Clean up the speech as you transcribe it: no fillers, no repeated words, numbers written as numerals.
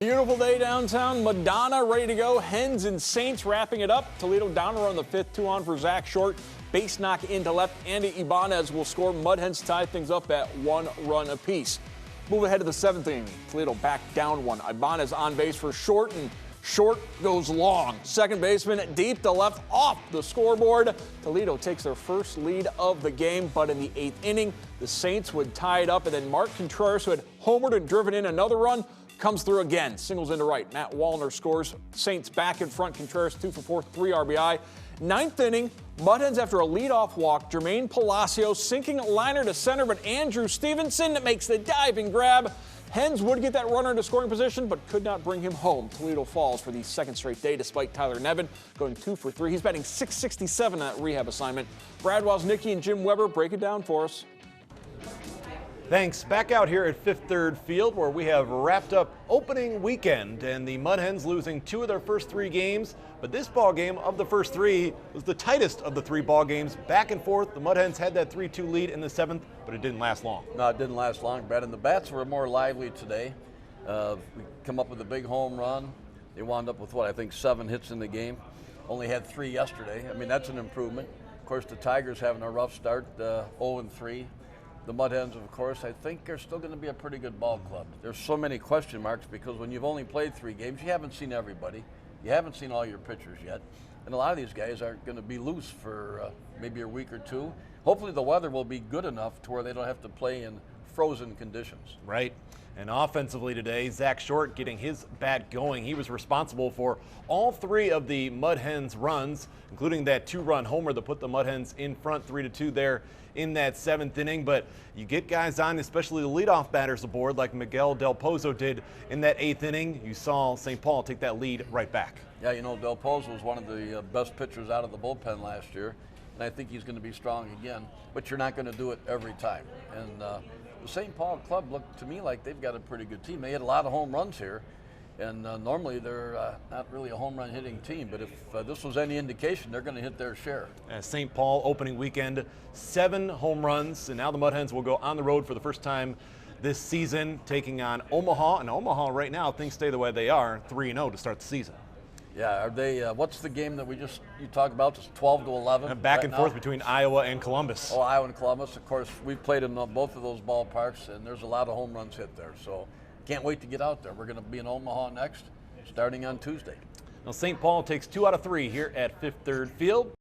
Beautiful day downtown. Madonna ready to go. Hens and Saints wrapping it up. Toledo down on the fifth, 2 on for Zach Short. Base knock into left. Andy Ibanez will score. Mud Hens tie things up at 1 run apiece. Move ahead to the 7th inning. Toledo back down 1. Ibanez on base for Short, and Short goes long. Second baseman deep to left off the scoreboard. Toledo takes their first lead of the game, but in the 8th inning, the Saints would tie it up, and then Mark Contreras, who had homered and driven in another run, comes through again. Singles into right. Matt Wallner scores. Saints back in front. Contreras 2 for 4, 3 RBI. 9th inning, Mud Hens after a leadoff walk. Jermaine Palacio sinking liner to center, but Andrew Stevenson makes the diving grab. Hens would get that runner into scoring position, but could not bring him home. Toledo falls for the second straight day despite Tyler Nevin going 2 for 3. He's batting .667 on that rehab assignment. Brad Woznicki and Jim Weber break it down for us. Thanks. Back out here at Fifth Third Field, where we have wrapped up opening weekend, and the Mud Hens losing 2 of their first 3 games. But this ball game of the first 3 was the tightest of the 3 ball games. Back and forth, the Mud Hens had that 3-2 lead in the 7th, but it didn't last long. No, it didn't last long, Brad. And the bats were more lively today. We come up with a big home run. They wound up with, I think 7 hits in the game. Only had 3 yesterday. I mean, that's an improvement. Of course, the Tigers having a rough start, 0-3. The Mud Hens, of course, I think are still going to be a pretty good ball club. There's so many question marks because when you've only played 3 games, you haven't seen everybody. You haven't seen all your pitchers yet. And a lot of these guys aren't going to be loose for maybe a week or 2. Hopefully the weather will be good enough to where they don't have to play in frozen conditions. Right. And offensively today, Zach Short getting his bat going. He was responsible for all 3 of the Mud Hens runs, including that 2-run homer that put the Mud Hens in front 3-2 there in that 7th inning. But you get guys on, especially the leadoff batters aboard like Miguel Del Pozo did in that 8th inning. You saw St. Paul take that lead right back. Yeah, you know, Del Pozo was one of the best pitchers out of the bullpen last year, and I think he's going to be strong again, but you're not going to do it every time. And the St. Paul club looked to me like they've got a pretty good team. They had a lot of home runs here, and normally they're not really a home run hitting team, but if this was any indication, they're going to hit their share. As St. Paul opening weekend, 7 home runs, and now the Mud Hens will go on the road for the first time this season, taking on Omaha. And Omaha right now, things stay the way they are, 3-0 to start the season. Yeah, are they? What's the game that you talked about? Just 12-11. Back and forth between Iowa and Columbus. Oh, Iowa and Columbus. Of course, we've played in both of those ballparks, and there's a lot of home runs hit there. So, can't wait to get out there. We're going to be in Omaha next, starting on Tuesday. Now, St. Paul takes 2 out of 3 here at Fifth Third Field.